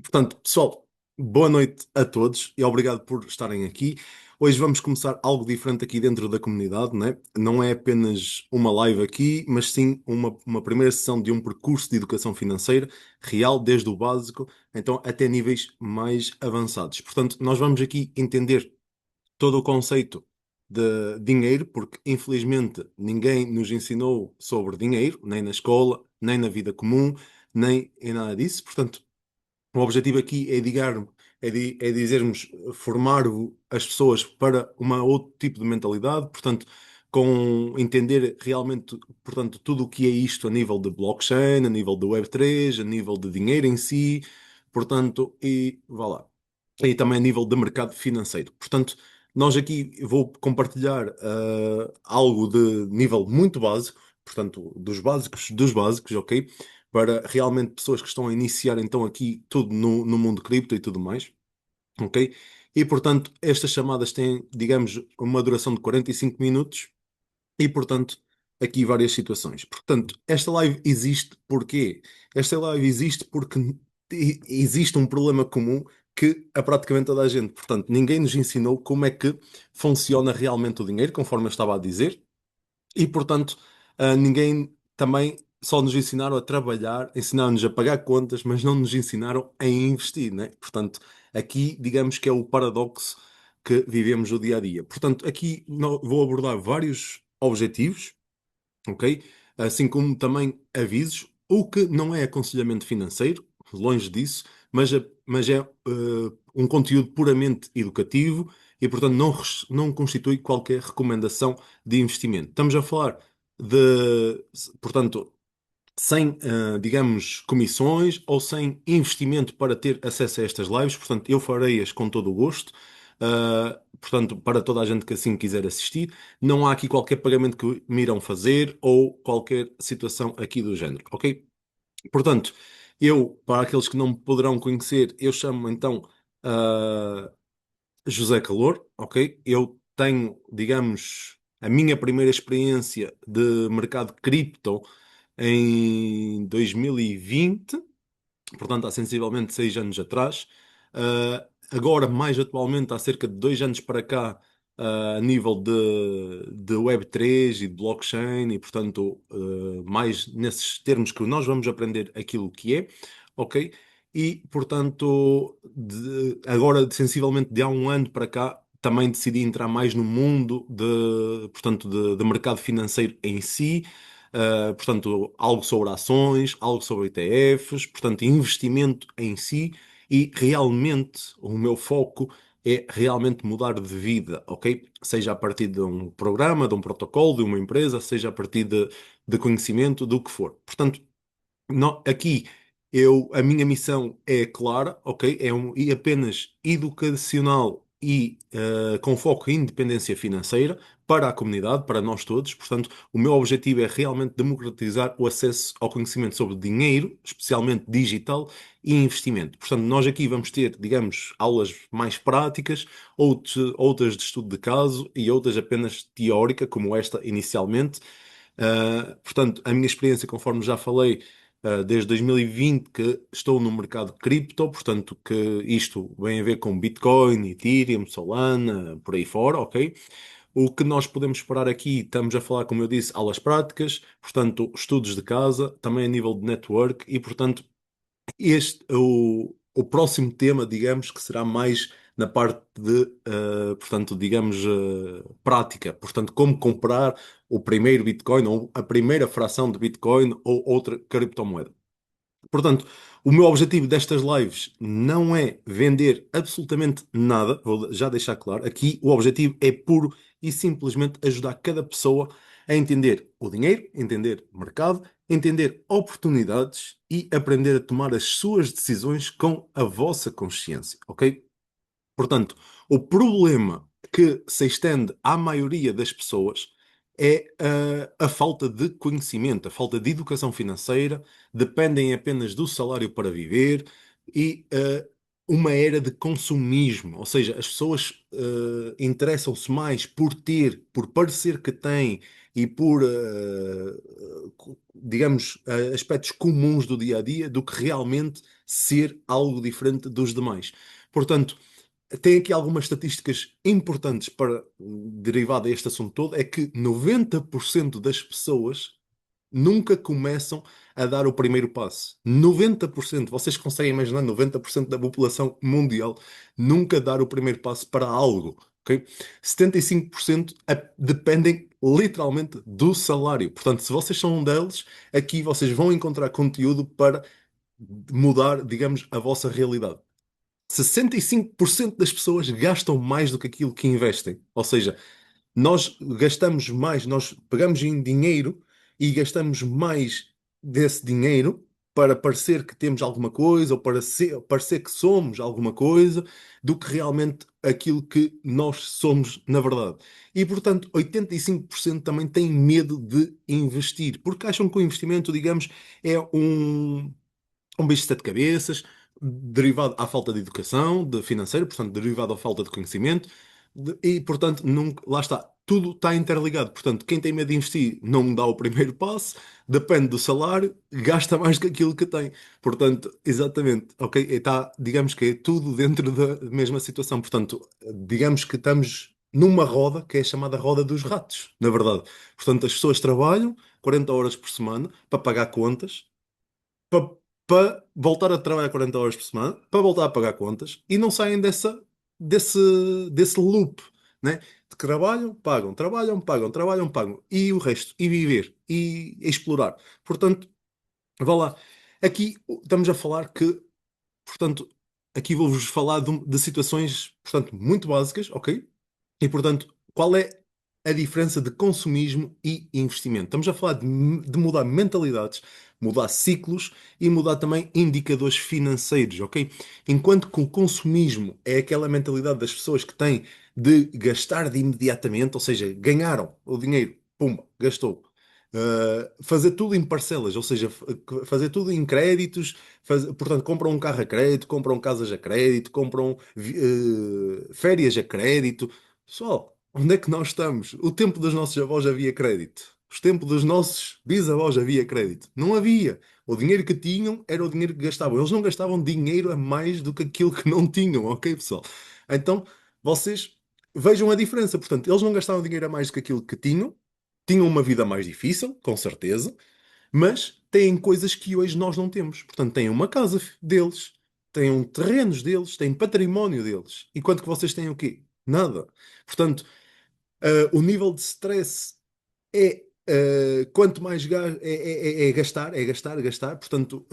Portanto, pessoal, boa noite a todos e obrigado por estarem aqui. Hoje vamos começar algo diferente aqui dentro da comunidade, né? Não é apenas uma live aqui, mas sim uma primeira sessão de um percurso de educação financeira real, desde o básico, então até níveis mais avançados. Portanto, nós vamos aqui entender todo o conceito de dinheiro, porque infelizmente ninguém nos ensinou sobre dinheiro, nem na escola, nem na vida comum, nem em nada disso. Portanto, o objetivo aqui é, é dizermos, formar as pessoas para uma outro tipo de mentalidade, portanto, com entender realmente, portanto, tudo o que é isto a nível de blockchain, a nível de Web3, a nível de dinheiro em si, portanto, e vá lá. E também a nível de mercado financeiro. Portanto, nós aqui vou compartilhar algo de nível muito básico, portanto, dos básicos, ok? Para realmente pessoas que estão a iniciar então aqui tudo no mundo cripto e tudo mais, ok? E portanto, estas chamadas têm, digamos, uma duração de 45 minutos e portanto, aqui várias situações. Portanto, esta live existe porquê? Esta live existe porque existe um problema comum que a praticamente toda a gente, portanto, ninguém nos ensinou como é que funciona realmente o dinheiro, conforme eu estava a dizer. E, portanto, ninguém também só nos ensinaram a trabalhar, ensinaram-nos a pagar contas, mas não nos ensinaram a investir, né? Portanto, aqui, digamos que é o paradoxo que vivemos o dia a dia. Portanto, aqui vou abordar vários objetivos, ok? Assim como também avisos, o que não é aconselhamento financeiro, longe disso, mas é um conteúdo puramente educativo e, portanto, não constitui qualquer recomendação de investimento. Estamos a falar de, portanto, sem, digamos, comissões ou sem investimento para ter acesso a estas lives. Portanto, eu farei-as com todo o gosto. Portanto, para toda a gente que assim quiser assistir, não há aqui qualquer pagamento que me irão fazer ou qualquer situação aqui do género, ok? Portanto, para aqueles que não me poderão conhecer, eu chamo então ah, José Calor, ok? Eu tenho, digamos, a minha primeira experiência de mercado cripto em 2020, portanto há sensivelmente 6 anos atrás. Agora, mais atualmente, há cerca de 2 anos para cá, a nível de Web3 e de blockchain, e portanto, mais nesses termos que nós vamos aprender aquilo que é, ok? E portanto, agora, sensivelmente de há um ano para cá, também decidi entrar mais no mundo portanto, de mercado financeiro em si. Portanto, algo sobre ações, algo sobre ETFs, portanto, investimento em si, e realmente o meu foco é realmente mudar de vida, ok? Seja a partir de um programa, de um protocolo, de uma empresa, seja a partir de conhecimento, do que for. Portanto, aqui a minha missão é clara, ok? E apenas educacional e com foco em independência financeira para a comunidade, para nós todos. Portanto, o meu objetivo é realmente democratizar o acesso ao conhecimento sobre dinheiro, especialmente digital e investimento. Portanto, nós aqui vamos ter, digamos, aulas mais práticas, outras de estudo de caso e outras apenas teórica, como esta inicialmente. Portanto, a minha experiência, conforme já falei, desde 2020 que estou no mercado cripto, portanto que isto vem a ver com Bitcoin, Ethereum, Solana, por aí fora, ok? O que nós podemos esperar aqui, estamos a falar, como eu disse, aulas práticas, portanto, estudos de casa, também a nível de network, e portanto o próximo tema, digamos, que será mais na parte de, portanto, digamos, prática. Portanto, como comprar o primeiro Bitcoin ou a primeira fração de Bitcoin ou outra criptomoeda. Portanto, o meu objetivo destas lives não é vender absolutamente nada, vou já deixar claro. Aqui o objetivo é puro e simplesmente ajudar cada pessoa a entender o dinheiro, entender o mercado, entender oportunidades e aprender a tomar as suas decisões com a vossa consciência, ok? Portanto, o problema que se estende à maioria das pessoas é a falta de conhecimento, a falta de educação financeira, dependem apenas do salário para viver e uma era de consumismo, ou seja, as pessoas interessam-se mais por ter, por parecer que têm e por, digamos, aspectos comuns do dia a dia, do que realmente ser algo diferente dos demais. Portanto, tem aqui algumas estatísticas importantes para derivar deste assunto todo, é que 90% das pessoas nunca começam a dar o primeiro passo. 90%, vocês conseguem imaginar 90% da população mundial nunca dar o primeiro passo para algo, ok? 75% dependem literalmente do salário. Portanto, se vocês são um deles, aqui vocês vão encontrar conteúdo para mudar, digamos, a vossa realidade. 65% das pessoas gastam mais do que aquilo que investem. Ou seja, nós gastamos mais, nós pegamos em dinheiro e gastamos mais desse dinheiro para parecer que temos alguma coisa ou para parecer que somos alguma coisa do que realmente aquilo que nós somos na verdade. E, portanto, 85% também têm medo de investir, porque acham que o investimento, digamos, é um bicho de sete cabeças, derivado à falta de educação, de financeira, portanto, derivado à falta de conhecimento, e, portanto, nunca, lá está, tudo está interligado. Portanto, quem tem medo de investir não dá o primeiro passo, depende do salário, gasta mais que aquilo que tem. Portanto, exatamente, ok? Está, digamos que é tudo dentro da mesma situação. Portanto, digamos que estamos numa roda que é chamada roda dos ratos, na verdade. Portanto, as pessoas trabalham 40 horas por semana para pagar contas para, para voltar a trabalhar 40 horas por semana, para voltar a pagar contas e não saem desse loop, né? De que trabalham, pagam, trabalham, pagam, trabalham, pagam e o resto, e viver e explorar. Portanto, vá lá. Aqui estamos a falar que, portanto, aqui vou-vos falar de situações, portanto, muito básicas, ok? E, portanto, qual é a diferença de consumismo e investimento? Estamos a falar de mudar mentalidades, mudar ciclos e mudar também indicadores financeiros, ok? Enquanto que o consumismo é aquela mentalidade das pessoas que têm de gastar de imediatamente, ou seja, ganharam o dinheiro, pumba, gastou. Fazer tudo em parcelas, ou seja, fazer tudo em créditos, portanto, compram um carro a crédito, compram casas a crédito, compram férias a crédito. Pessoal, onde é que nós estamos? O tempo dos nossos avós havia crédito. Os tempos dos nossos bisavós havia crédito. Não havia. O dinheiro que tinham era o dinheiro que gastavam. Eles não gastavam dinheiro a mais do que aquilo que não tinham, ok, pessoal? Então, vocês vejam a diferença. Portanto, eles não gastavam dinheiro a mais do que aquilo que tinham uma vida mais difícil, com certeza, mas têm coisas que hoje nós não temos. Portanto, têm uma casa deles, têm terrenos deles, têm património deles. Enquanto que vocês têm o quê? Nada. Portanto, o nível de stress quanto mais é gastar, é gastar, gastar. Portanto,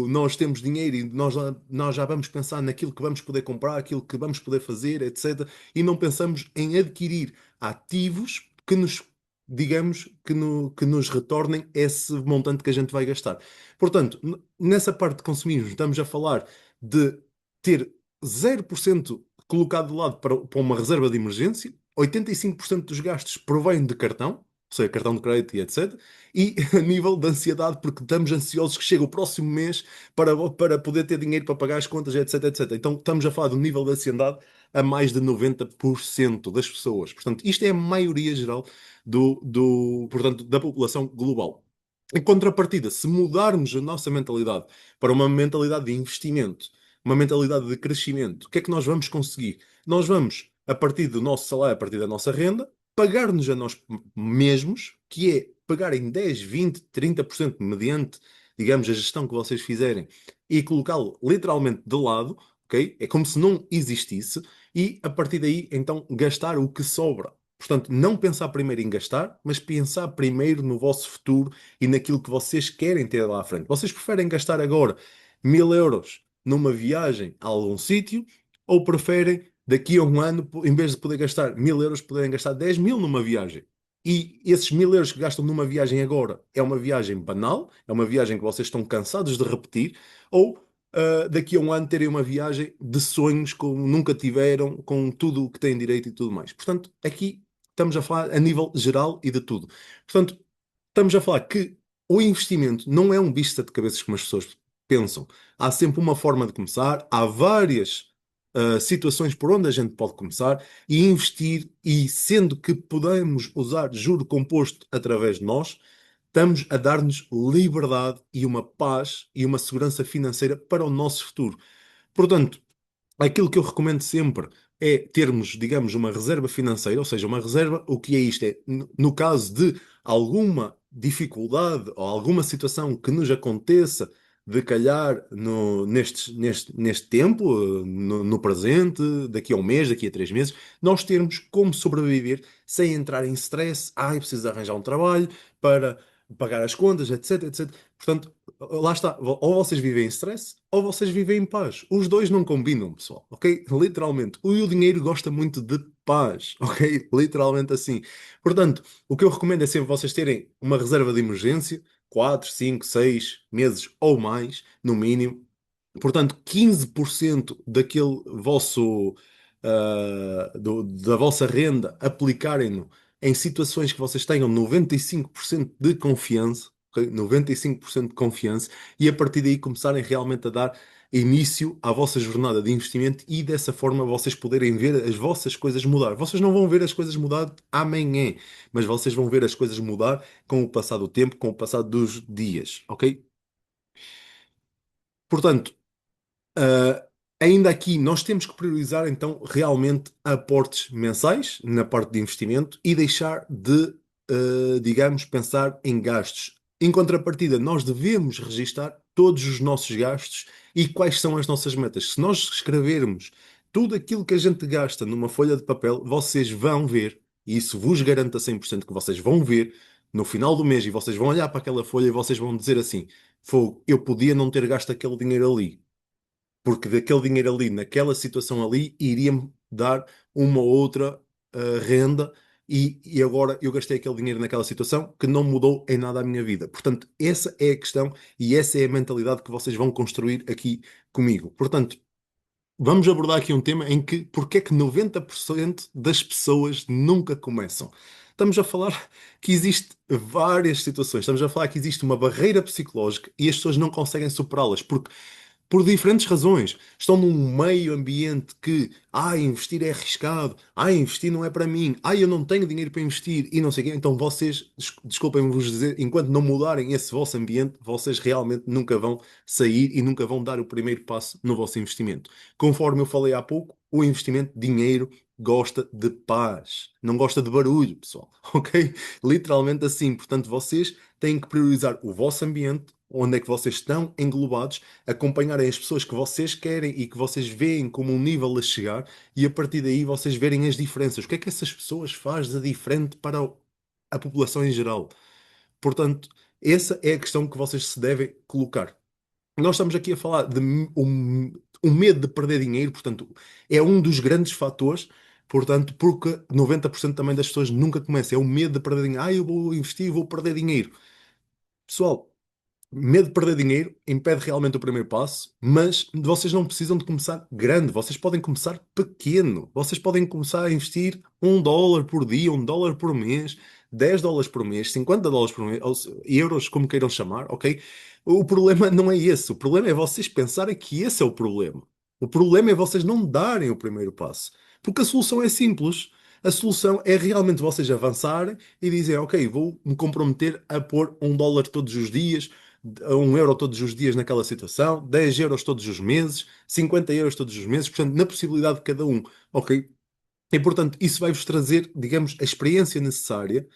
nós temos dinheiro e nós já vamos pensar naquilo que vamos poder comprar, aquilo que vamos poder fazer, etc. E não pensamos em adquirir ativos que nos, digamos, que nos retornem esse montante que a gente vai gastar. Portanto, nessa parte de consumismo, estamos a falar de ter 0% colocado de lado para uma reserva de emergência, 85% dos gastos provém de cartão, ou seja, cartão de crédito e etc. E a nível de ansiedade, porque estamos ansiosos que chegue o próximo mês para poder ter dinheiro para pagar as contas, etc, etc. Então estamos a falar do nível de ansiedade a mais de 90% das pessoas. Portanto, isto é a maioria geral portanto, da população global. Em contrapartida, se mudarmos a nossa mentalidade para uma mentalidade de investimento, uma mentalidade de crescimento, o que é que nós vamos conseguir? Nós vamos, a partir do nosso salário, a partir da nossa renda, pagar-nos a nós mesmos, que é pagar em 10, 20, 30% mediante, digamos, a gestão que vocês fizerem e colocá-lo literalmente de lado, ok? É como se não existisse e a partir daí, então, gastar o que sobra. Portanto, não pensar primeiro em gastar, mas pensar primeiro no vosso futuro e naquilo que vocês querem ter lá à frente. Vocês preferem gastar agora 1000 euros numa viagem a algum sítio ou preferem daqui a um ano, em vez de poder gastar 1000 euros, poderem gastar 10 000 numa viagem? E esses 1000 euros que gastam numa viagem agora é uma viagem banal, é uma viagem que vocês estão cansados de repetir, ou daqui a um ano terem uma viagem de sonhos como nunca tiveram, com tudo o que têm direito e tudo mais. Portanto, aqui estamos a falar a nível geral e de tudo. Portanto, estamos a falar que o investimento não é um bicho de sete cabeças como as pessoas pensam. Há sempre uma forma de começar, há várias situações por onde a gente pode começar e investir, e sendo que podemos usar juro composto através de nós, estamos a dar-nos liberdade e uma paz e uma segurança financeira para o nosso futuro. Portanto, aquilo que eu recomendo sempre é termos, digamos, uma reserva financeira, ou seja, uma reserva, o que é isto? É, no caso de alguma dificuldade ou alguma situação que nos aconteça, de calhar neste tempo, no presente, daqui a um mês, daqui a 3 meses, nós termos como sobreviver sem entrar em stress. Ai, preciso arranjar um trabalho para pagar as contas, etc, etc. Portanto, lá está, ou vocês vivem em stress ou vocês vivem em paz. Os dois não combinam, pessoal, ok? Literalmente. O dinheiro gosta muito de paz, ok? Literalmente assim. Portanto, o que eu recomendo é sempre vocês terem uma reserva de emergência, 4, 5, 6 meses ou mais, no mínimo. Portanto, 15% daquele vosso, da vossa renda aplicarem-no em situações que vocês tenham 95% de confiança, ok? 95% de confiança, e a partir daí começarem realmente a dar início à vossa jornada de investimento e dessa forma vocês poderem ver as vossas coisas mudar. Vocês não vão ver as coisas mudar amanhã, mas vocês vão ver as coisas mudar com o passar do tempo, com o passar dos dias, ok? Portanto, Uh, ainda aqui, nós temos que priorizar então realmente aportes mensais na parte de investimento e deixar de, digamos, pensar em gastos. Em contrapartida, nós devemos registar todos os nossos gastos e quais são as nossas metas. Se nós escrevermos tudo aquilo que a gente gasta numa folha de papel, vocês vão ver, e isso vos garanto a 100% que vocês vão ver no final do mês, e vocês vão olhar para aquela folha e vocês vão dizer assim: Fogo, eu podia não ter gasto aquele dinheiro ali, porque daquele dinheiro ali, naquela situação ali, iria-me dar uma outra renda, e agora eu gastei aquele dinheiro naquela situação que não mudou em nada a minha vida. Portanto, essa é a questão e essa é a mentalidade que vocês vão construir aqui comigo. Portanto, vamos abordar aqui um tema em que porque é que 90% das pessoas nunca começam. Estamos a falar que existe várias situações, estamos a falar que existe uma barreira psicológica e as pessoas não conseguem superá-las, porque por diferentes razões. Estão num meio ambiente que, investir é arriscado, investir não é para mim, eu não tenho dinheiro para investir e não sei o quê. Então vocês, desculpem-me vos dizer, enquanto não mudarem esse vosso ambiente, vocês realmente nunca vão sair e nunca vão dar o primeiro passo no vosso investimento. Conforme eu falei há pouco, o investimento, dinheiro, gosta de paz, não gosta de barulho, pessoal, ok? Literalmente assim. Portanto, vocês têm que priorizar o vosso ambiente, onde é que vocês estão englobados, acompanharem as pessoas que vocês querem e que vocês veem como um nível a chegar, e a partir daí vocês verem as diferenças. O que é que essas pessoas fazem de diferente para a população em geral? Portanto, essa é a questão que vocês se devem colocar. Nós estamos aqui a falar de um medo de perder dinheiro, portanto, é um dos grandes fatores, portanto, porque 90% também das pessoas nunca começam. É o medo de perder dinheiro. Eu vou investir, vou perder dinheiro. Pessoal, medo de perder dinheiro impede realmente o primeiro passo, mas vocês não precisam de começar grande, vocês podem começar pequeno. Vocês podem começar a investir US$ 1 por dia, US$ 1 por mês, US$ 10 por mês, US$ 50 por mês, ou euros, como queiram chamar, ok? O problema não é esse, o problema é vocês pensarem que esse é o problema. O problema é vocês não darem o primeiro passo. Porque a solução é simples. A solução é realmente vocês avançarem e dizem, ok, vou me comprometer a pôr US$ 1 todos os dias, a €1 todos os dias naquela situação, €10 todos os meses, €50 todos os meses, portanto, na possibilidade de cada um, ok? E, portanto, isso vai-vos trazer, digamos, a experiência necessária,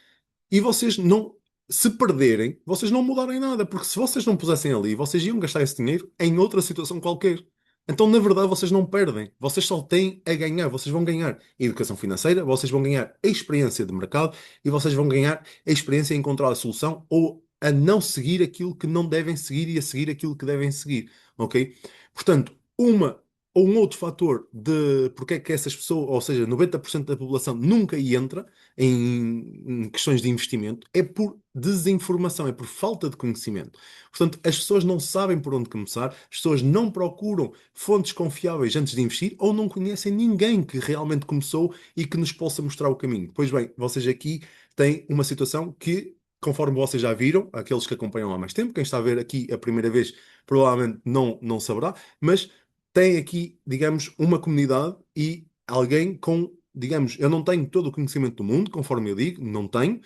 e vocês não, se perderem, vocês não mudarem nada, porque se vocês não pusessem ali, vocês iam gastar esse dinheiro em outra situação qualquer. Então, na verdade, vocês não perdem, vocês só têm a ganhar, vocês vão ganhar educação financeira, vocês vão ganhar a experiência de mercado e vocês vão ganhar a experiência em encontrar a solução ou a não seguir aquilo que não devem seguir e a seguir aquilo que devem seguir, ok? Portanto, uma ou um outro fator de porque é que essas pessoas, ou seja, 90% da população nunca entra em questões de investimento, é por desinformação, é por falta de conhecimento. Portanto, as pessoas não sabem por onde começar, as pessoas não procuram fontes confiáveis antes de investir ou não conhecem ninguém que realmente começou e que nos possa mostrar o caminho. Pois bem, vocês aqui têm uma situação que conforme vocês já viram, aqueles que acompanham há mais tempo, quem está a ver aqui a primeira vez provavelmente não saberá, mas tem aqui, digamos, uma comunidade e alguém com, digamos, eu não tenho todo o conhecimento do mundo, conforme eu digo, não tenho.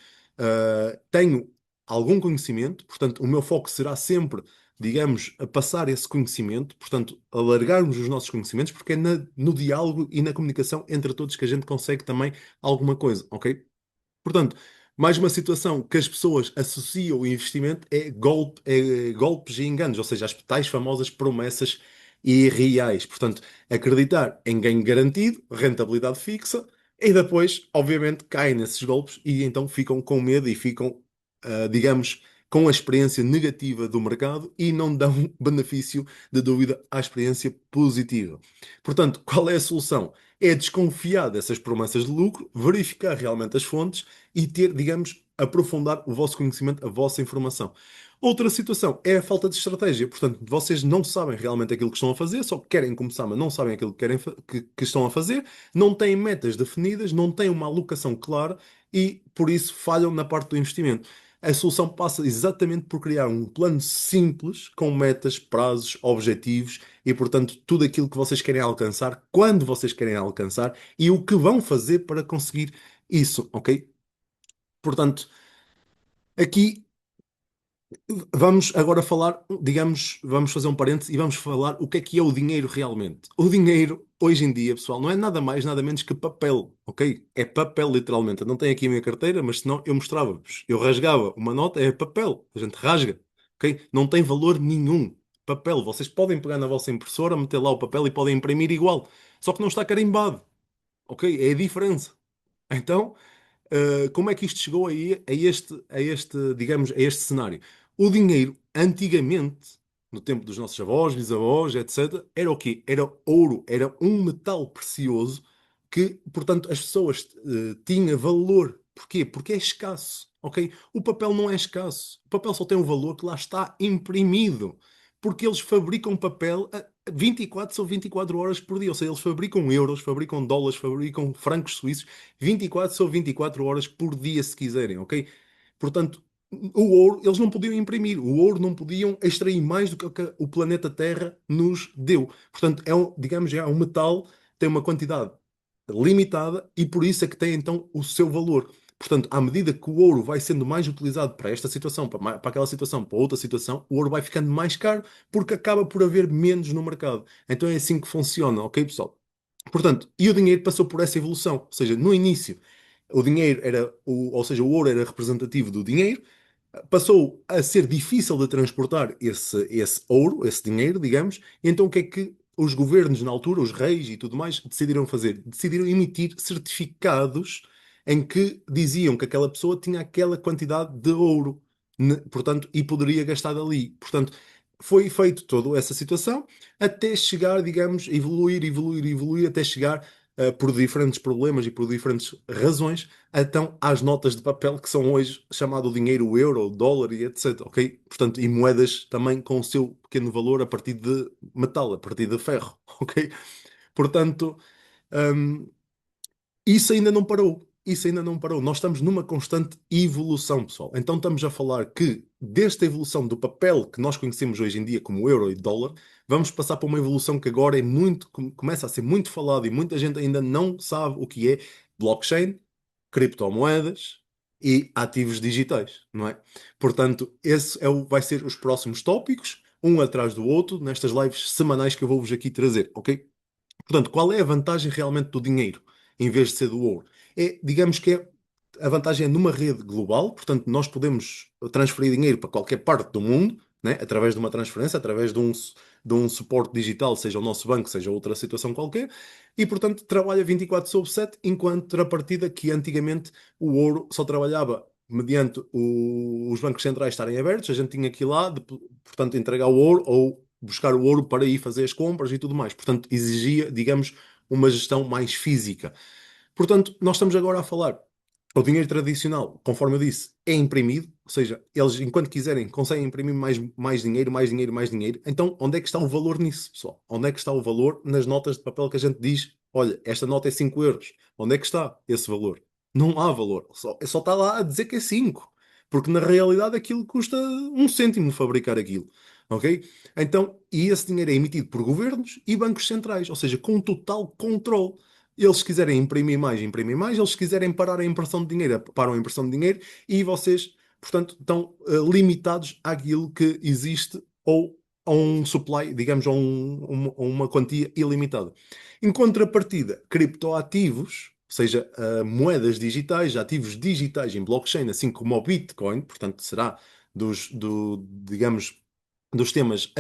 Tenho algum conhecimento, portanto, o meu foco será sempre, digamos, a passar esse conhecimento, portanto, alargarmos os nossos conhecimentos, porque é no diálogo e na comunicação entre todos que a gente consegue também alguma coisa, ok? Portanto, mais uma situação que as pessoas associam o investimento é golpes e enganos, ou seja, as tais famosas promessas irreais. Portanto, acreditar em ganho garantido, rentabilidade fixa, e depois, obviamente, caem nesses golpes e então ficam com medo e ficam, digamos, com a experiência negativa do mercado e não dão benefício de dúvida à experiência positiva. Portanto, qual é a solução? É desconfiar dessas promessas de lucro, verificar realmente as fontes e ter, digamos, aprofundar o vosso conhecimento, a vossa informação. Outra situação é a falta de estratégia. Portanto, vocês não sabem realmente aquilo que estão a fazer, só querem começar, mas não sabem aquilo que, que estão a fazer, não têm metas definidas, não têm uma alocação clara e, por isso, falham na parte do investimento. A solução passa exatamente por criar um plano simples, com metas, prazos, objetivos e, portanto, tudo aquilo que vocês querem alcançar, quando vocês querem alcançar e o que vão fazer para conseguir isso, ok? Portanto, aqui vamos agora falar, digamos, vamos fazer um parênteses e vamos falar o que é o dinheiro realmente. O dinheiro, hoje em dia, pessoal, não é nada mais, nada menos que papel, ok? É papel, literalmente. Eu não tenho aqui a minha carteira, mas senão eu mostrava-vos. Eu rasgava uma nota, é papel. A gente rasga, ok? Não tem valor nenhum. Papel. Vocês podem pegar na vossa impressora, meter lá o papel e podem imprimir igual. Só que não está carimbado, ok? É a diferença. Então. Como é que isto chegou aí, digamos, a este cenário? O dinheiro, antigamente, no tempo dos nossos avós, bisavós, etc., era o quê? Era ouro, era um metal precioso que, portanto, as pessoas tinham valor. Porquê? Porque é escasso, ok? O papel não é escasso. O papel só tem um valor que lá está imprimido. Porque eles fabricam papel a 24 ou 24 horas por dia. Ou seja, eles fabricam euros, fabricam dólares, fabricam francos suíços 24 ou 24 horas por dia, se quiserem, ok? Portanto, o ouro, eles não podiam imprimir, o ouro não podiam extrair mais do que o planeta Terra nos deu. Portanto, digamos, é um metal, tem uma quantidade limitada e por isso é que tem então o seu valor. Portanto, à medida que o ouro vai sendo mais utilizado para esta situação, para aquela situação, para outra situação, o ouro vai ficando mais caro porque acaba por haver menos no mercado. Então é assim que funciona, ok, pessoal? Portanto, e o dinheiro passou por essa evolução. Ou seja, no início, o dinheiro era, ou seja, o ouro era representativo do dinheiro, passou a ser difícil de transportar esse ouro, esse dinheiro, digamos, e então o que é que os governos na altura, os reis e tudo mais, decidiram fazer? Decidiram emitir certificados em que diziam que aquela pessoa tinha aquela quantidade de ouro, portanto, e poderia gastar dali. Portanto, foi feito toda essa situação até chegar, digamos, evoluir, até chegar, por diferentes problemas e por diferentes razões, então às notas de papel que são hoje chamado dinheiro, o euro, o dólar e etc, ok? Portanto, e moedas também com o seu pequeno valor a partir de metal, a partir de ferro, ok? Portanto, hum, isso ainda não parou. Isso ainda não parou. Nós estamos numa constante evolução, pessoal. Então estamos a falar que, desta evolução do papel que nós conhecemos hoje em dia como euro e dólar, vamos passar para uma evolução que agora é muito, começa a ser muito falado e muita gente ainda não sabe o que é blockchain, criptomoedas e ativos digitais, não é? Portanto, esse vai ser os próximos tópicos, um atrás do outro, nestas lives semanais que eu vou-vos aqui trazer, ok? Portanto, qual é a vantagem realmente do dinheiro, em vez de ser do ouro? Digamos que a vantagem é numa rede global, portanto, nós podemos transferir dinheiro para qualquer parte do mundo, né, através de uma transferência, através de um suporte digital, seja o nosso banco, seja outra situação qualquer, e, portanto, trabalha 24 sobre 7, enquanto contrapartida que antigamente o ouro só trabalhava mediante os bancos centrais estarem abertos, a gente tinha que ir lá, portanto, entregar o ouro ou buscar o ouro para ir fazer as compras e tudo mais. Portanto, exigia, digamos, uma gestão mais física. Portanto, nós estamos agora a falar. O dinheiro tradicional, conforme eu disse, é imprimido, ou seja, eles, enquanto quiserem, conseguem imprimir mais dinheiro, mais dinheiro, mais dinheiro. Então, onde é que está o valor nisso, pessoal? Onde é que está o valor nas notas de papel que a gente diz, olha, esta nota é 5 euros? Onde é que está esse valor? Não há valor, só está lá a dizer que é 5. porque na realidade aquilo custa um cêntimo fabricar aquilo, ok? Então, e esse dinheiro é emitido por governos e bancos centrais, ou seja, com total controle. Eles se quiserem imprimir mais, eles se quiserem parar a impressão de dinheiro, param a impressão de dinheiro e vocês, portanto, estão limitados àquilo que existe ou a um supply, digamos, a uma quantia ilimitada. Em contrapartida, criptoativos, ou seja, moedas digitais, ativos digitais em blockchain, assim como o Bitcoin, portanto, será digamos, dos temas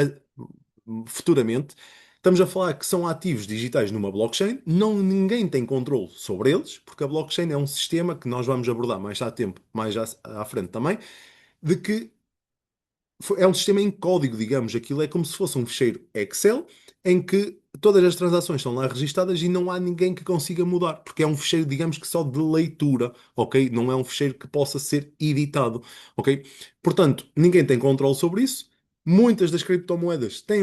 futuramente. Estamos a falar que são ativos digitais numa blockchain, não ninguém tem controle sobre eles, porque a blockchain é um sistema que nós vamos abordar mais à tempo, mais à frente também, de que é um sistema em código, digamos. Aquilo é como se fosse um ficheiro Excel em que todas as transações estão lá registadas e não há ninguém que consiga mudar, porque é um ficheiro, digamos que só de leitura, ok? Não é um ficheiro que possa ser editado, ok? Portanto, ninguém tem controle sobre isso. Muitas das criptomoedas têm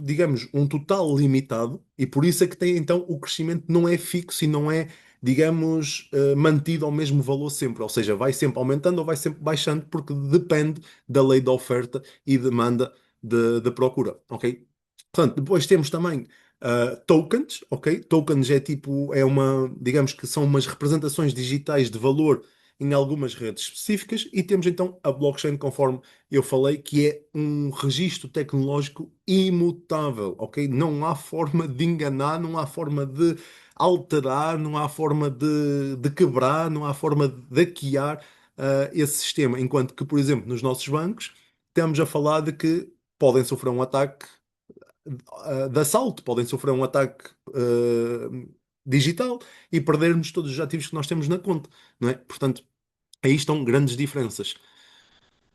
digamos, um total limitado e por isso é que tem então o crescimento não é fixo e não é, digamos, mantido ao mesmo valor sempre. Ou seja, vai sempre aumentando ou vai sempre baixando porque depende da lei da oferta e demanda de procura, ok? Portanto, depois temos também tokens, ok? Tokens é tipo, digamos que são umas representações digitais de valor em algumas redes específicas e temos então a blockchain, conforme eu falei, que é um registro tecnológico imutável, ok? Não há forma de enganar, não há forma de alterar, não há forma de quebrar, não há forma de hackear esse sistema. Enquanto que, por exemplo, nos nossos bancos, estamos a falar de que podem sofrer um ataque de assalto, podem sofrer um ataque digital e perdermos todos os ativos que nós temos na conta, não é? Portanto, aí estão grandes diferenças.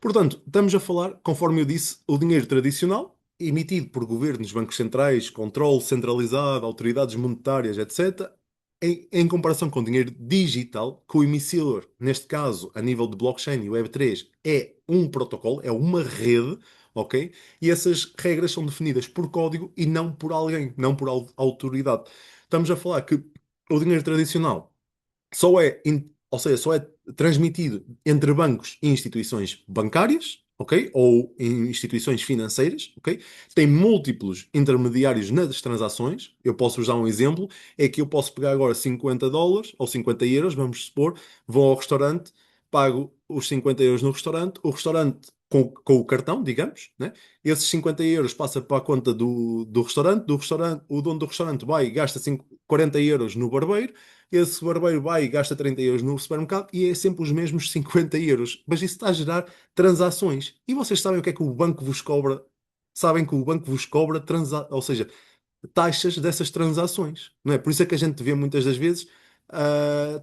Portanto, estamos a falar, conforme eu disse, o dinheiro tradicional, emitido por governos, bancos centrais, controle centralizado, autoridades monetárias, etc., em comparação com o dinheiro digital, que o emissor, neste caso, a nível de blockchain e Web3, é um protocolo, é uma rede, ok? E essas regras são definidas por código e não por alguém, não por autoridade. Estamos a falar que o dinheiro tradicional ou seja, só é transmitido entre bancos e instituições bancárias, ok? Ou em instituições financeiras, ok? Tem múltiplos intermediários nas transações. Eu posso usar um exemplo, é que eu posso pegar agora 50 dólares ou 50 euros, vamos supor, vou ao restaurante, pago os 50 euros no restaurante, o restaurante com o cartão, digamos, né? Esses 50 euros passa para a conta do restaurante, o dono do restaurante vai e gasta 40 euros no barbeiro, esse barbeiro vai e gasta 30 euros no supermercado e é sempre os mesmos 50 euros. Mas isso está a gerar transações. E vocês sabem o que é que o banco vos cobra? Sabem que o banco vos cobra, ou seja, taxas dessas transações. Não é? Por isso é que a gente vê muitas das vezes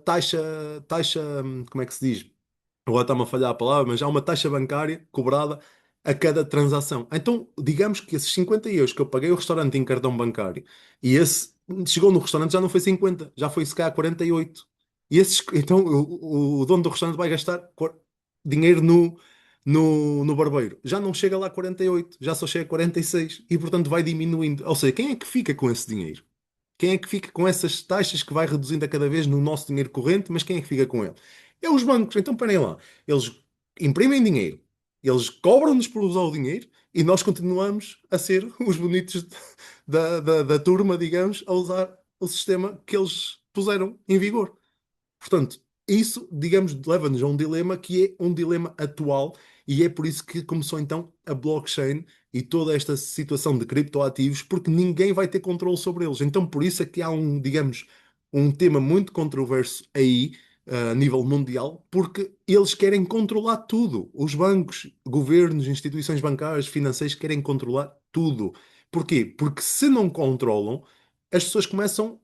taxa, como é que se diz? Agora está-me a falhar a palavra, mas há uma taxa bancária cobrada a cada transação. Então, digamos que esses 50 euros que eu paguei o restaurante em cartão bancário e esse chegou no restaurante já não foi 50, já foi se calhar 48. E esses, então o dono do restaurante vai gastar dinheiro no barbeiro. Já não chega lá a 48, já só chega a 46 e portanto vai diminuindo. Ou seja, quem é que fica com esse dinheiro? Quem é que fica com essas taxas que vai reduzindo a cada vez no nosso dinheiro corrente, mas quem é que fica com ele? É os bancos. Então, parem lá. Eles imprimem dinheiro, eles cobram-nos por usar o dinheiro e nós continuamos a ser os bonitos da turma, digamos, a usar o sistema que eles puseram em vigor. Portanto, isso, digamos, leva-nos a um dilema que é um dilema atual e é por isso que começou então a blockchain e toda esta situação de criptoativos, porque ninguém vai ter controle sobre eles. Então, por isso é que há digamos, um tema muito controverso aí, a nível mundial, porque eles querem controlar tudo. Os bancos, governos, instituições bancárias, financeiras querem controlar tudo. Porquê? Porque se não controlam, as pessoas começam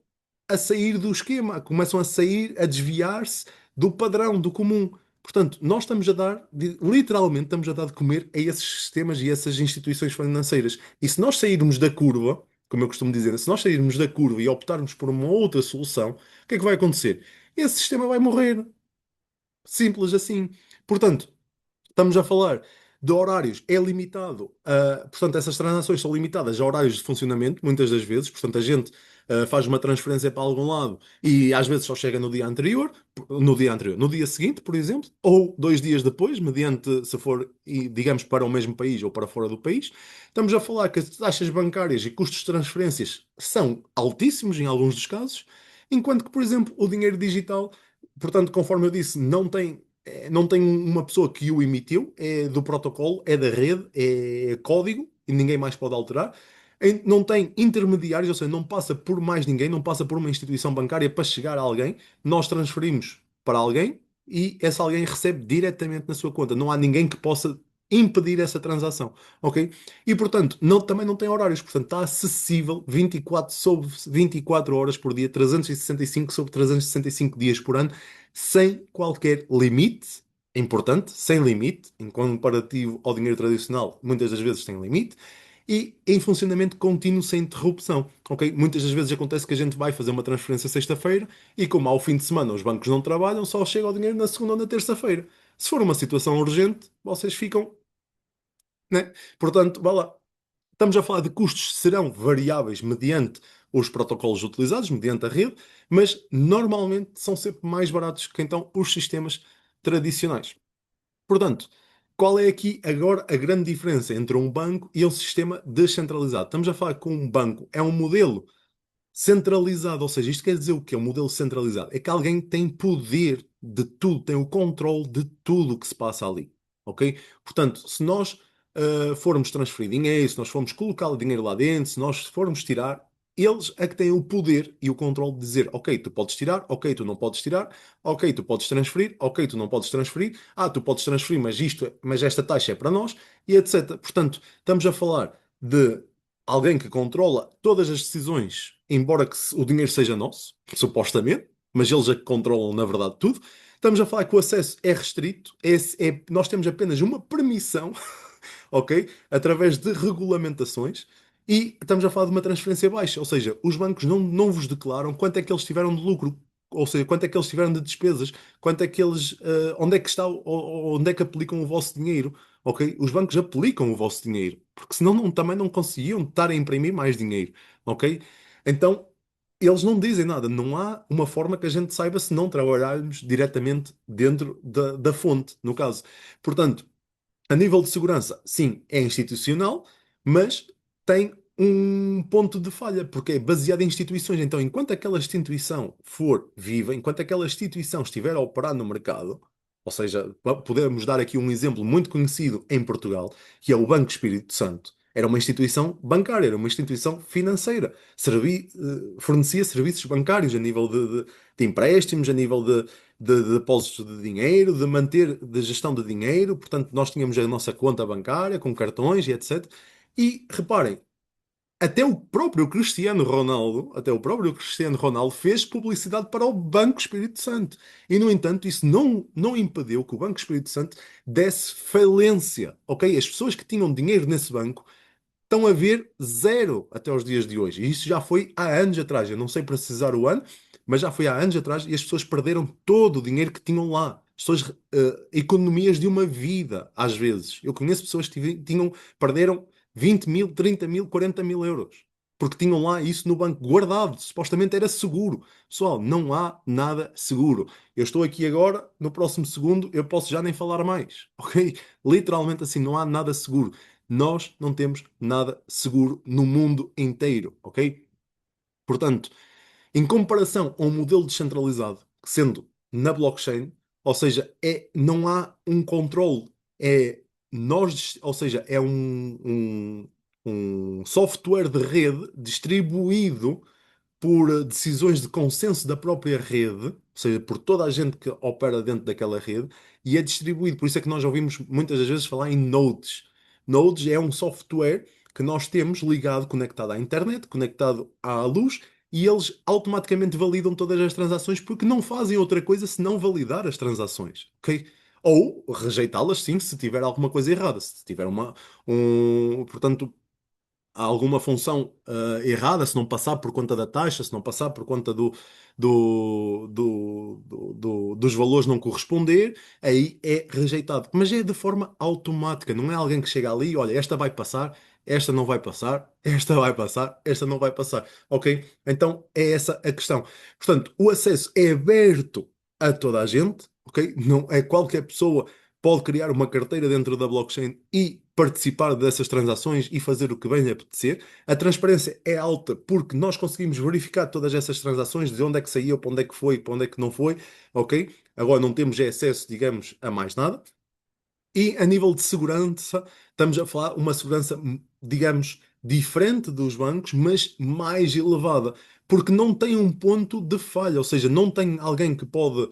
a sair do esquema, começam a sair, a desviar-se do padrão, do comum. Portanto, nós estamos a dar, literalmente, estamos a dar de comer a esses sistemas e a essas instituições financeiras. E se nós sairmos da curva, como eu costumo dizer, se nós sairmos da curva e optarmos por uma outra solução, o que é que vai acontecer? Esse sistema vai morrer. Simples assim. Portanto, estamos a falar de horários, é limitado. Portanto, essas transações são limitadas a horários de funcionamento, muitas das vezes. Portanto, a gente faz uma transferência para algum lado e às vezes só chega no dia seguinte, por exemplo, ou 2 dias depois, mediante se for, digamos, para o mesmo país ou para fora do país. Estamos a falar que as taxas bancárias e custos de transferências são altíssimos em alguns dos casos, enquanto que, por exemplo, o dinheiro digital, portanto, conforme eu disse, não tem uma pessoa que o emitiu, é do protocolo, é da rede, é código e ninguém mais pode alterar. Não tem intermediários, ou seja, não passa por mais ninguém, não passa por uma instituição bancária para chegar a alguém. Nós transferimos para alguém e esse alguém recebe diretamente na sua conta. Não há ninguém que possa impedir essa transação, ok? E portanto, também não tem horários, portanto está acessível 24 sobre 24 horas por dia, 365 sobre 365 dias por ano, sem qualquer limite. É importante, sem limite, em comparativo ao dinheiro tradicional, muitas das vezes tem limite, e em funcionamento contínuo sem interrupção, ok? Muitas das vezes acontece que a gente vai fazer uma transferência sexta-feira e como ao fim de semana os bancos não trabalham, só chega o dinheiro na segunda ou na terça-feira. Se for uma situação urgente, vocês ficam, né? Portanto, vá lá. Estamos a falar de custos que serão variáveis mediante os protocolos utilizados, mediante a rede, mas normalmente são sempre mais baratos que então os sistemas tradicionais. Portanto, qual é aqui agora a grande diferença entre um banco e um sistema descentralizado? Estamos a falar que um banco é um modelo centralizado, ou seja, isto quer dizer o quê? Um modelo centralizado. É que alguém tem poder de tudo, tem o controle de tudo o que se passa ali, ok? Portanto, se nós formos transferir dinheiro, se nós formos colocar o dinheiro lá dentro, se nós formos tirar, eles é que têm o poder e o controle de dizer, ok, tu podes tirar, ok, tu não podes tirar, ok, tu podes transferir, ok, tu não podes transferir, tu podes transferir, mas esta taxa é para nós, e etc. Portanto, estamos a falar de alguém que controla todas as decisões, embora o dinheiro seja nosso, supostamente, mas eles é que controlam, na verdade, tudo. Estamos a falar que o acesso é restrito, nós temos apenas uma permissão, ok? Através de regulamentações. E estamos a falar de uma transferência baixa, ou seja, os bancos não vos declaram quanto é que eles tiveram de lucro, ou seja, quanto é que eles tiveram de despesas, quanto é que onde é que está, onde é que aplicam o vosso dinheiro, ok? Os bancos aplicam o vosso dinheiro, porque senão também não conseguiam estar a imprimir mais dinheiro, ok? Então, eles não dizem nada, não há uma forma que a gente saiba se não trabalharmos diretamente dentro da fonte, no caso. Portanto, a nível de segurança, sim, é institucional, mas tem um ponto de falha, porque é baseado em instituições. Então, enquanto aquela instituição for viva, enquanto aquela instituição estiver a operar no mercado, ou seja, podemos dar aqui um exemplo muito conhecido em Portugal, que é o Banco Espírito Santo. Era uma instituição bancária, era uma instituição financeira. Fornecia serviços bancários a nível de empréstimos, a nível de depósitos de dinheiro, de gestão de dinheiro. Portanto, nós tínhamos a nossa conta bancária com cartões e etc. E reparem, até o próprio Cristiano Ronaldo fez publicidade para o Banco Espírito Santo. E, no entanto, isso não impediu que o Banco Espírito Santo desse falência, ok? As pessoas que tinham dinheiro nesse banco estão a ver zero até os dias de hoje. E isso já foi há anos atrás. Eu não sei precisar o ano, mas já foi há anos atrás e as pessoas perderam todo o dinheiro que tinham lá. As pessoas, economias de uma vida, às vezes. Eu conheço pessoas que perderam 20 mil, 30 mil, 40 mil euros. Porque tinham lá isso no banco guardado. Supostamente era seguro. Pessoal, não há nada seguro. Eu estou aqui agora, no próximo segundo, eu posso já nem falar mais. Ok? Literalmente assim, não há nada seguro. Nós não temos nada seguro no mundo inteiro, ok? Portanto, em comparação a um modelo descentralizado, sendo na blockchain, ou seja, não há um controle, ou seja, é um software de rede distribuído por decisões de consenso da própria rede, ou seja, por toda a gente que opera dentro daquela rede, e é distribuído. Por isso é que nós ouvimos muitas das vezes falar em nodes. Nodes é um software que nós temos ligado, conectado à internet, conectado à luz, e eles automaticamente validam todas as transações porque não fazem outra coisa senão validar as transações, ok? Ou rejeitá-las, sim, se tiver alguma coisa errada. Se tiver portanto, há alguma função errada, se não passar por conta da taxa, se não passar por conta dos valores não corresponder, aí é rejeitado. Mas é de forma automática, não é alguém que chega ali, olha, esta vai passar, esta não vai passar, esta vai passar, esta não vai passar, ok? Então é essa a questão. Portanto, o acesso é aberto a toda a gente, ok? Não é qualquer pessoa pode criar uma carteira dentro da blockchain e participar dessas transações e fazer o que bem lhe apetecer. A transparência é alta porque nós conseguimos verificar todas essas transações, de onde é que saiu, para onde é que foi, para onde é que não foi, ok? Agora não temos acesso, digamos, a mais nada. E a nível de segurança, estamos a falar uma segurança, digamos, diferente dos bancos, mas mais elevada, porque não tem um ponto de falha, ou seja, não tem alguém que pode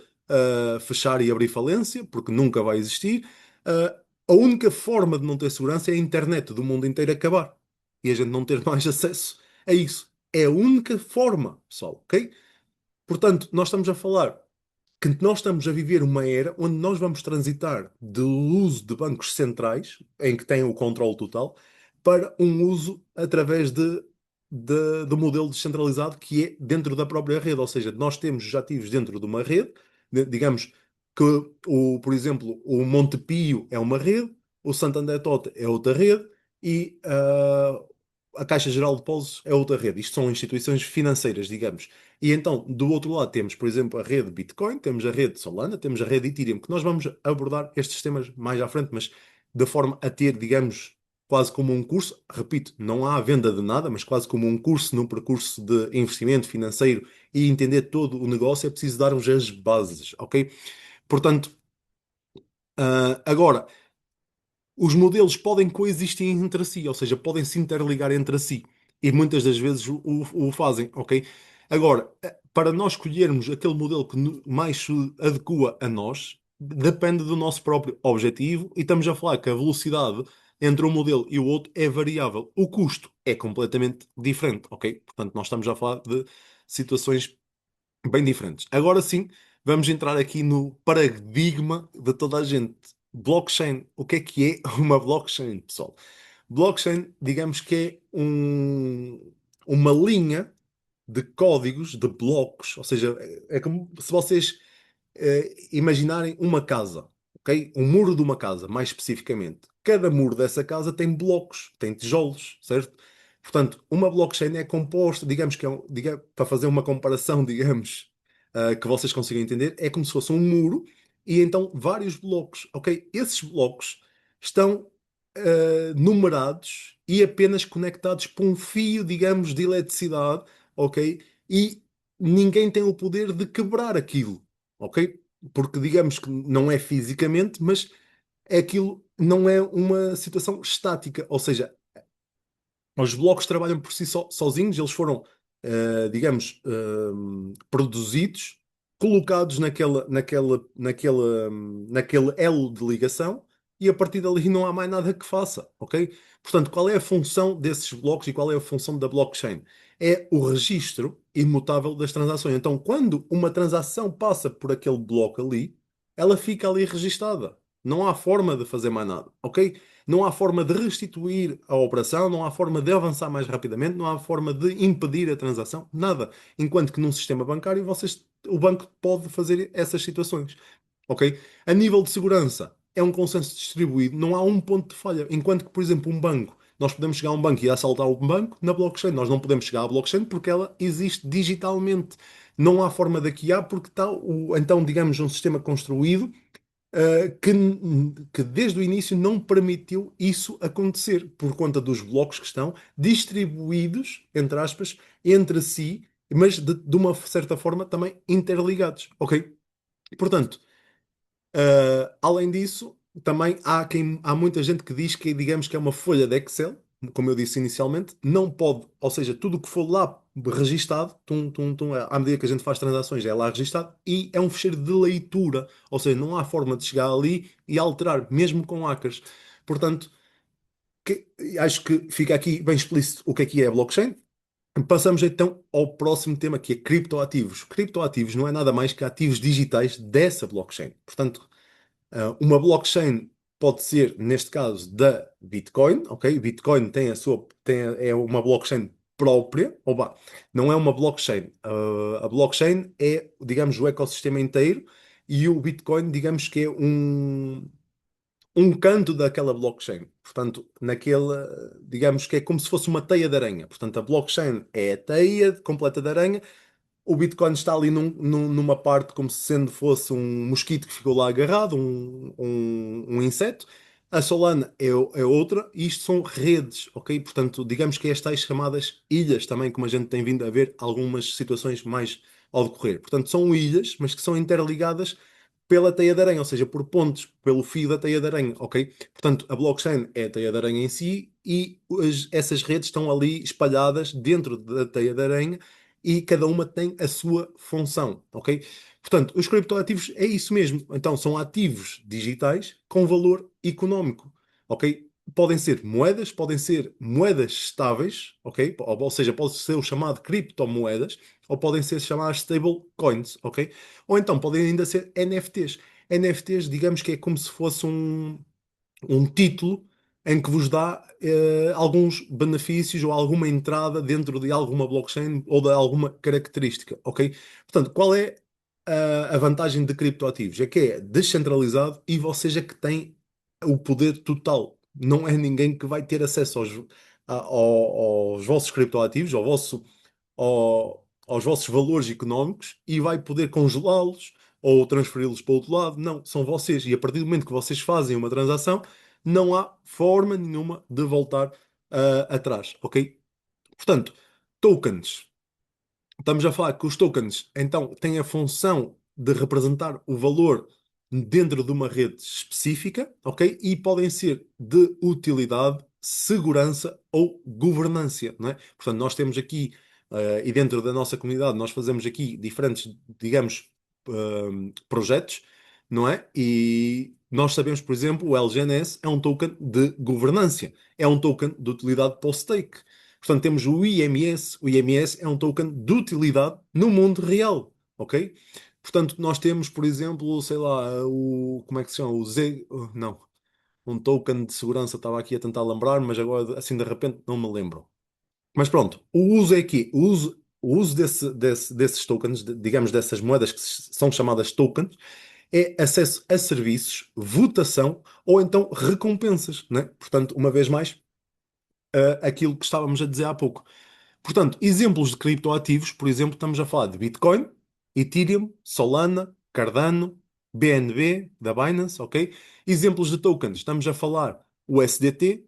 fechar e abrir falência, porque nunca vai existir. Ah, a única forma de não ter segurança é a internet do mundo inteiro acabar e a gente não ter mais acesso a isso. É a única forma, pessoal, ok? Portanto, nós estamos a falar que nós estamos a viver uma era onde nós vamos transitar do uso de bancos centrais, em que têm o controle total, para um uso através do modelo descentralizado que é dentro da própria rede. Ou seja, nós temos os ativos dentro de uma rede, digamos que, por exemplo, o Montepio é uma rede, o Santander Tota é outra rede e a Caixa Geral de Depósitos é outra rede. Isto são instituições financeiras, digamos. E então, do outro lado, temos, por exemplo, a rede Bitcoin, temos a rede Solana, temos a rede Ethereum, que nós vamos abordar estes temas mais à frente, mas de forma a ter, digamos, quase como um curso. Repito, não há venda de nada, mas quase como um curso num percurso de investimento financeiro e entender todo o negócio, é preciso dar-vos as bases, ok? Portanto, agora, os modelos podem coexistir entre si, ou seja, podem se interligar entre si. E muitas das vezes o fazem, ok? Agora, para nós escolhermos aquele modelo que mais se adequa a nós, depende do nosso próprio objetivo, e estamos a falar que a velocidade entre um modelo e o outro é variável. O custo é completamente diferente, ok? Portanto, nós estamos a falar de situações bem diferentes. Agora sim, vamos entrar aqui no paradigma de toda a gente. Blockchain. O que é uma blockchain, pessoal? Blockchain, digamos que é uma linha de códigos, de blocos, ou seja, é como se vocês imaginarem uma casa, ok? Um muro de uma casa, mais especificamente. Cada muro dessa casa tem blocos, tem tijolos, certo? Portanto, uma blockchain é composta, digamos que para fazer uma comparação, digamos, que vocês consigam entender, é como se fosse um muro e então vários blocos, ok? Esses blocos estão numerados e apenas conectados por um fio, digamos, de eletricidade, ok? E ninguém tem o poder de quebrar aquilo, ok? Porque digamos que não é fisicamente, mas aquilo não é uma situação estática, ou seja, os blocos trabalham por si sozinhos, eles foram, digamos, produzidos, colocados naquele elo de ligação e a partir dali não há mais nada que faça, ok? Portanto, qual é a função desses blocos e qual é a função da blockchain? É o registro imutável das transações. Então, quando uma transação passa por aquele bloco ali, ela fica ali registada. Não há forma de fazer mais nada, ok? Não há forma de restituir a operação, não há forma de avançar mais rapidamente, não há forma de impedir a transação, nada. Enquanto que num sistema bancário, o banco pode fazer essas situações. Ok? A nível de segurança, é um consenso distribuído, não há um ponto de falha. Enquanto que, por exemplo, um banco, nós podemos chegar a um banco e assaltar um banco na blockchain. Nós não podemos chegar à blockchain porque ela existe digitalmente. Não há forma de hackear porque está, então, digamos, um sistema construído que desde o início não permitiu isso acontecer, por conta dos blocos que estão distribuídos, entre aspas, entre si, mas de uma certa forma também interligados, ok? Portanto, além disso, também há muita gente que diz que, digamos que é uma folha de Excel, como eu disse inicialmente, não pode, ou seja, tudo o que for lá registado, à medida que a gente faz transações, é lá registado e é um fecheiro de leitura, ou seja, não há forma de chegar ali e alterar, mesmo com hackers. Portanto, que- acho que fica aqui bem explícito o que é blockchain. Passamos então ao próximo tema que é criptoativos. Criptoativos não é nada mais que ativos digitais dessa blockchain. Portanto, uma blockchain pode ser, neste caso, da Bitcoin, ok? Bitcoin é uma blockchain própria, oba, não é uma blockchain. A blockchain é, digamos, o ecossistema inteiro e o Bitcoin, digamos que é um canto daquela blockchain. Portanto, naquela, digamos que é como se fosse uma teia de aranha. Portanto, a blockchain é a teia completa de aranha, o Bitcoin está ali numa parte como se sendo fosse um mosquito que ficou lá agarrado, um inseto. A Solana é outra, e isto são redes, ok? Portanto, digamos que estas chamadas ilhas também, como a gente tem vindo a ver algumas situações mais ao decorrer. Portanto, são ilhas, mas que são interligadas pela teia de aranha, ou seja, por pontos, pelo fio da teia de aranha, ok? Portanto, a blockchain é a teia de aranha em si e essas redes estão ali espalhadas dentro da teia de aranha e cada uma tem a sua função, ok? Portanto, os criptoativos é isso mesmo. Então, são ativos digitais com valor económico, ok? Podem ser moedas estáveis, ok? Ou seja, pode ser o chamado criptomoedas, ou podem ser chamadas stable coins, ok? Ou então podem ainda ser NFTs. NFTs, digamos que é como se fosse um título em que vos dá alguns benefícios ou alguma entrada dentro de alguma blockchain ou de alguma característica, ok? Portanto, qual é a vantagem de criptoativos? É que é descentralizado e vocês é que têm o poder total. Não é ninguém que vai ter acesso aos vossos criptoativos, aos vossos valores económicos e vai poder congelá-los ou transferi-los para o outro lado. Não, são vocês. E a partir do momento que vocês fazem uma transação, não há forma nenhuma de voltar atrás, ok? Portanto, tokens. Estamos a falar que os tokens, então, têm a função de representar o valor dentro de uma rede específica, ok? E podem ser de utilidade, segurança ou governância, não é? Portanto, nós temos aqui, e dentro da nossa comunidade, nós fazemos aqui diferentes, digamos, projetos, não é? E nós sabemos, por exemplo, o LGNS é um token de governância, é um token de utilidade para o stake. Portanto, temos o IMS. O IMS é um token de utilidade no mundo real, ok? Portanto, nós temos, por exemplo, sei lá, como é que se chama? O Z, não, um token de segurança, estava aqui a tentar lembrar, mas agora, assim, de repente, não me lembro. Mas pronto, o uso é aqui, o uso desses tokens, digamos, dessas moedas que são chamadas tokens, é acesso a serviços, votação ou então recompensas, né? Portanto, uma vez mais, aquilo que estávamos a dizer há pouco. Portanto, exemplos de criptoativos, por exemplo, estamos a falar de Bitcoin, Ethereum, Solana, Cardano, BNB, da Binance, ok? Exemplos de tokens, estamos a falar o USDT,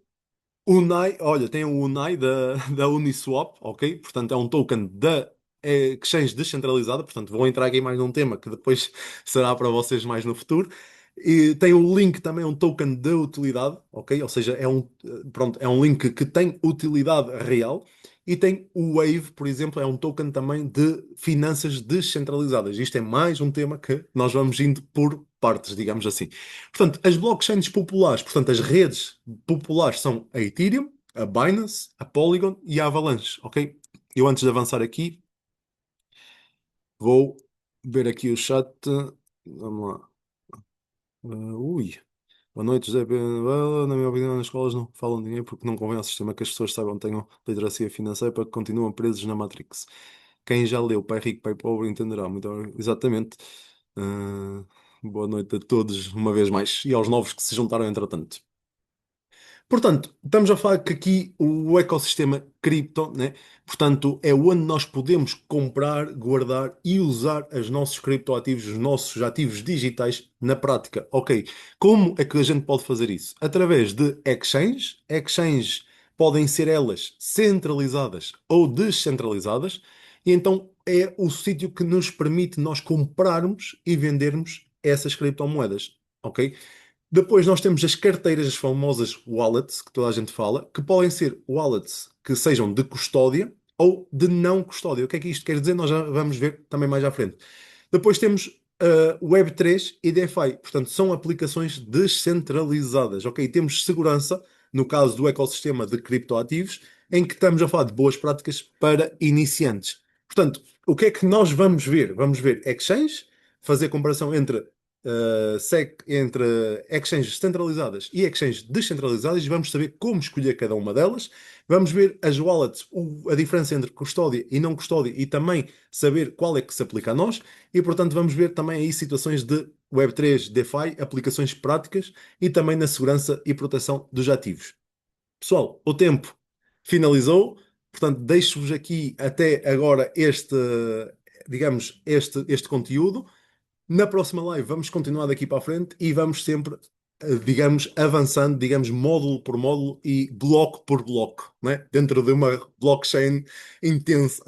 Unai, olha, tem o Unai da Uniswap, ok? Portanto, é um token da exchange descentralizada, portanto, vou entrar aqui mais num tema que depois será para vocês mais no futuro. E tem o link também, um token de utilidade, ok? Ou seja, pronto, é um link que tem utilidade real. E tem o Wave, por exemplo, é um token também de finanças descentralizadas. Isto é mais um tema que nós vamos indo por partes, digamos assim. Portanto, as blockchains populares, portanto, as redes populares são a Ethereum, a Binance, a Polygon e a Avalanche, ok? Eu antes de avançar aqui, vou ver aqui o chat. Vamos lá. Ui. Boa noite, José. Na minha opinião, nas escolas não falam de dinheiro porque não convém ao sistema que as pessoas saibam tenham literacia financeira para que continuem presos na Matrix. Quem já leu Pai Rico, Pai Pobre entenderá. Exatamente. Ah, boa noite a todos, uma vez mais, e aos novos que se juntaram entretanto. Portanto, estamos a falar que aqui o ecossistema cripto, né? Portanto, é onde nós podemos comprar, guardar e usar os nossos criptoativos, os nossos ativos digitais na prática. Ok, como é que a gente pode fazer isso? Através de exchanges. Exchanges podem ser elas centralizadas ou descentralizadas, e então é o sítio que nos permite nós comprarmos e vendermos essas criptomoedas. Ok? Depois nós temos as carteiras, as famosas wallets, que toda a gente fala, que podem ser wallets que sejam de custódia ou de não custódia. O que é que isto quer dizer? Nós já vamos ver também mais à frente. Depois temos Web3 e DeFi, portanto, são aplicações descentralizadas. Ok, temos segurança, no caso do ecossistema de criptoativos, em que estamos a falar de boas práticas para iniciantes. Portanto, o que é que nós vamos ver? Vamos ver exchange, fazer comparação entre entre exchanges centralizadas e exchanges descentralizadas e vamos saber como escolher cada uma delas. Vamos ver as wallets, a diferença entre custódia e não custódia e também saber qual é que se aplica a nós. E, portanto, vamos ver também aí situações de Web3, DeFi, aplicações práticas e também na segurança e proteção dos ativos. Pessoal, o tempo finalizou, portanto, deixo-vos aqui até agora digamos, este conteúdo. Na próxima live vamos continuar daqui para a frente e vamos sempre, digamos, avançando, digamos, módulo por módulo e bloco por bloco, né? Dentro de uma blockchain intensa.